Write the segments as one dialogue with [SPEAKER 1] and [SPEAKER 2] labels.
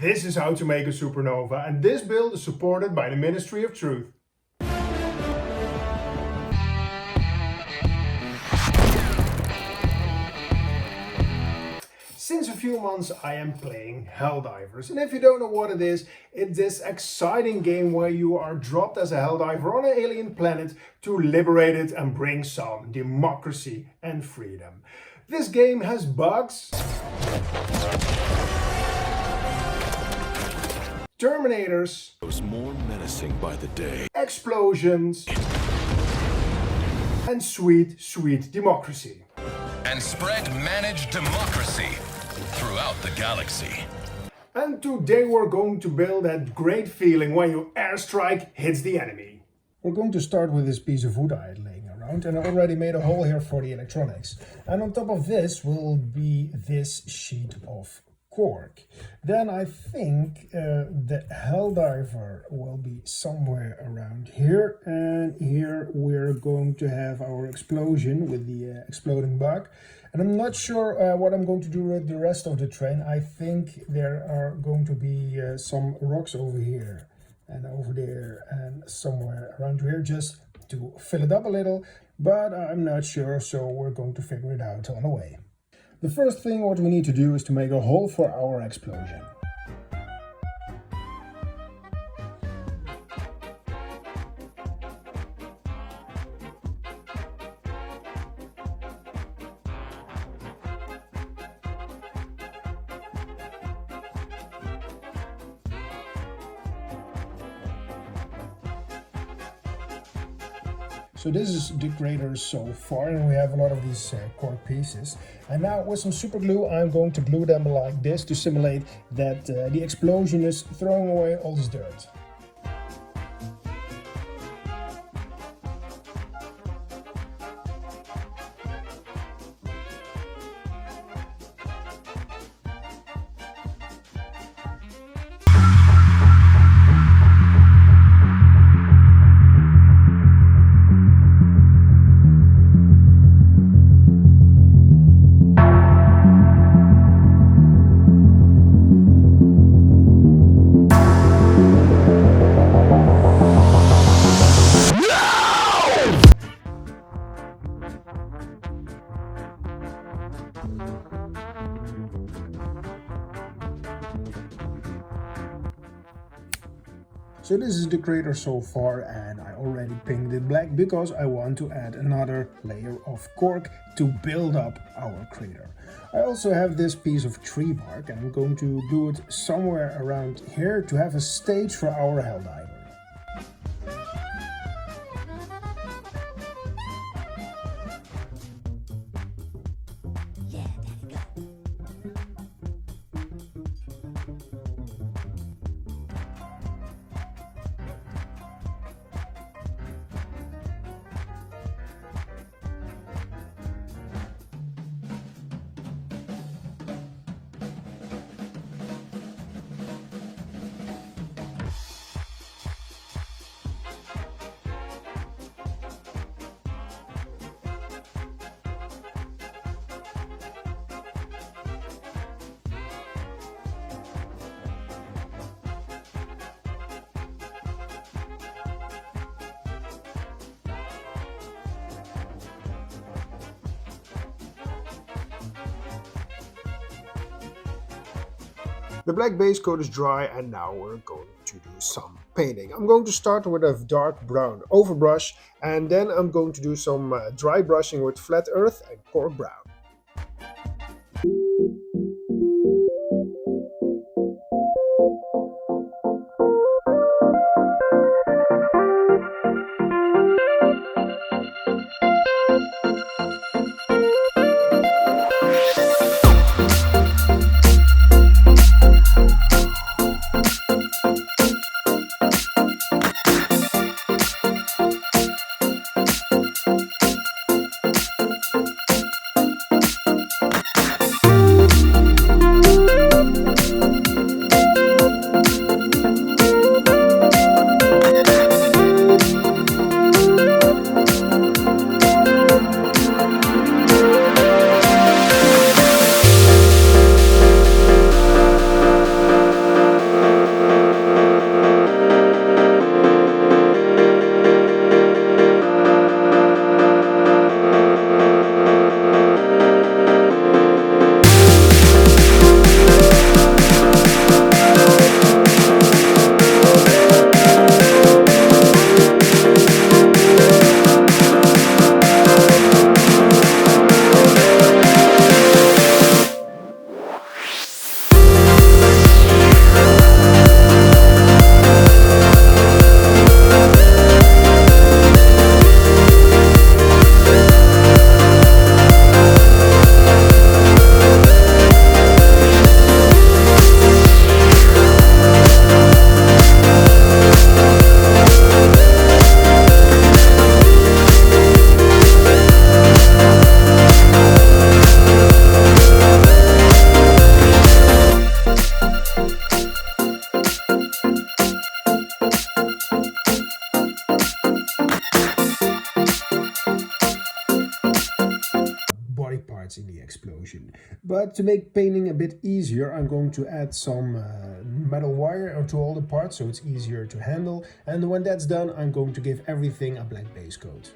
[SPEAKER 1] This is how to make a supernova, and this build is supported by the Ministry of Truth. Since a few months I am playing Helldivers, and if you don't know what it is, it's this exciting game where you are dropped as a Helldiver on an alien planet to liberate it and bring some democracy and freedom. This game has bugs, Terminators,
[SPEAKER 2] more menacing by the day,
[SPEAKER 1] explosions, and sweet, sweet democracy.
[SPEAKER 3] And spread managed democracy throughout the galaxy.
[SPEAKER 1] And today we're going to build that great feeling when your airstrike hits the enemy. We're going to start with this piece of wood I had laying around, and I already made a hole here for the electronics. And on top of this will be this sheet of cork. Then I think the Helldiver will be somewhere around here, and here we're going to have our explosion with the exploding bug. And I'm not sure what I'm going to do with the rest of the train. I think there are going to be some rocks over here and over there and somewhere around here just to fill it up a little, but I'm not sure, so we're going to figure it out on the way. The first thing what we need to do is to make a hole for our explosion. So this is the crater so far, and we have a lot of these cork pieces. And now with some super glue, I'm going to glue them like this to simulate that the explosion is throwing away all this dirt. So this is the crater so far, and I already painted it black because I want to add another layer of cork to build up our crater. I also have this piece of tree bark, and I'm going to do it somewhere around here to have a stage for our Helldiver. The black base coat is dry, and now we're going to do some painting. I'm going to start with a dark brown overbrush, and then I'm going to do some dry brushing with flat earth and cork brown. But to make painting a bit easier, I'm going to add some metal wire to all the parts so it's easier to handle. And when that's done, I'm going to give everything a black base coat.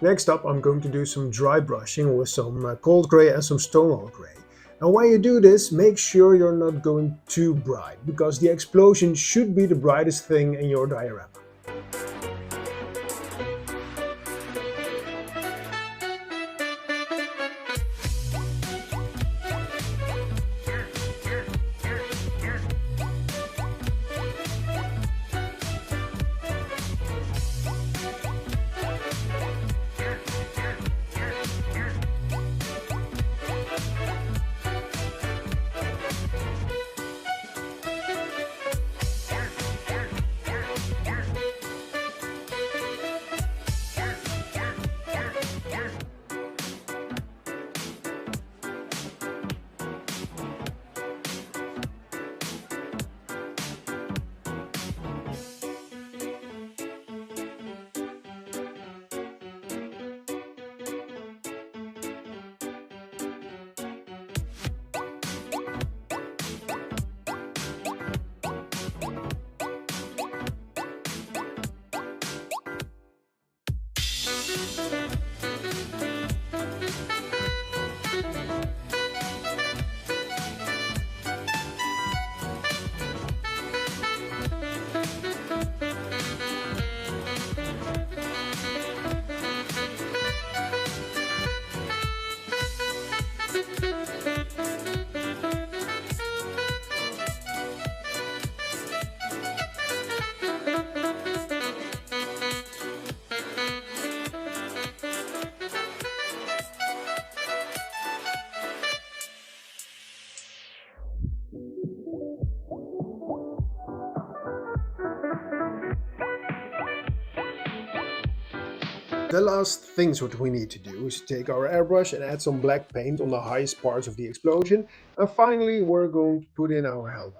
[SPEAKER 1] Next up, I'm going to do some dry brushing with some cold gray and some stonewall gray. And when you do this, make sure you're not going too bright, because the explosion should be the brightest thing in your diorama. The last things what we need to do is take our airbrush and add some black paint on the highest parts of the explosion. And finally we're going to put in our Helldiver.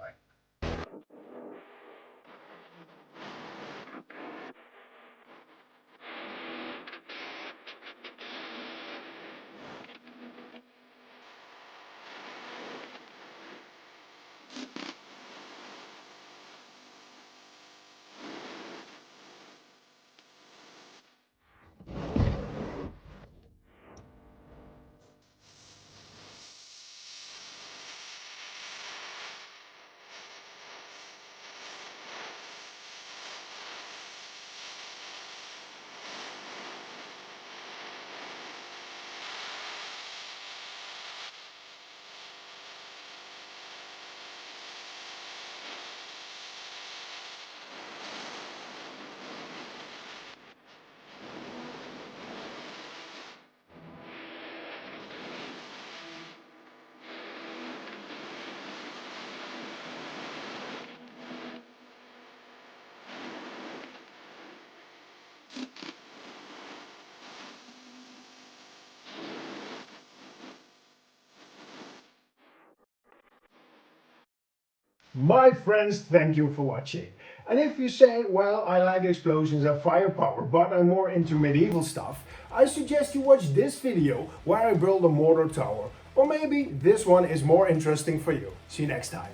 [SPEAKER 1] My friends, thank you for watching. And if you say, well, I like explosions and firepower, but I'm more into medieval stuff, I suggest you watch this video where I build a mortar tower. Or maybe this one is more interesting for you. See you next time.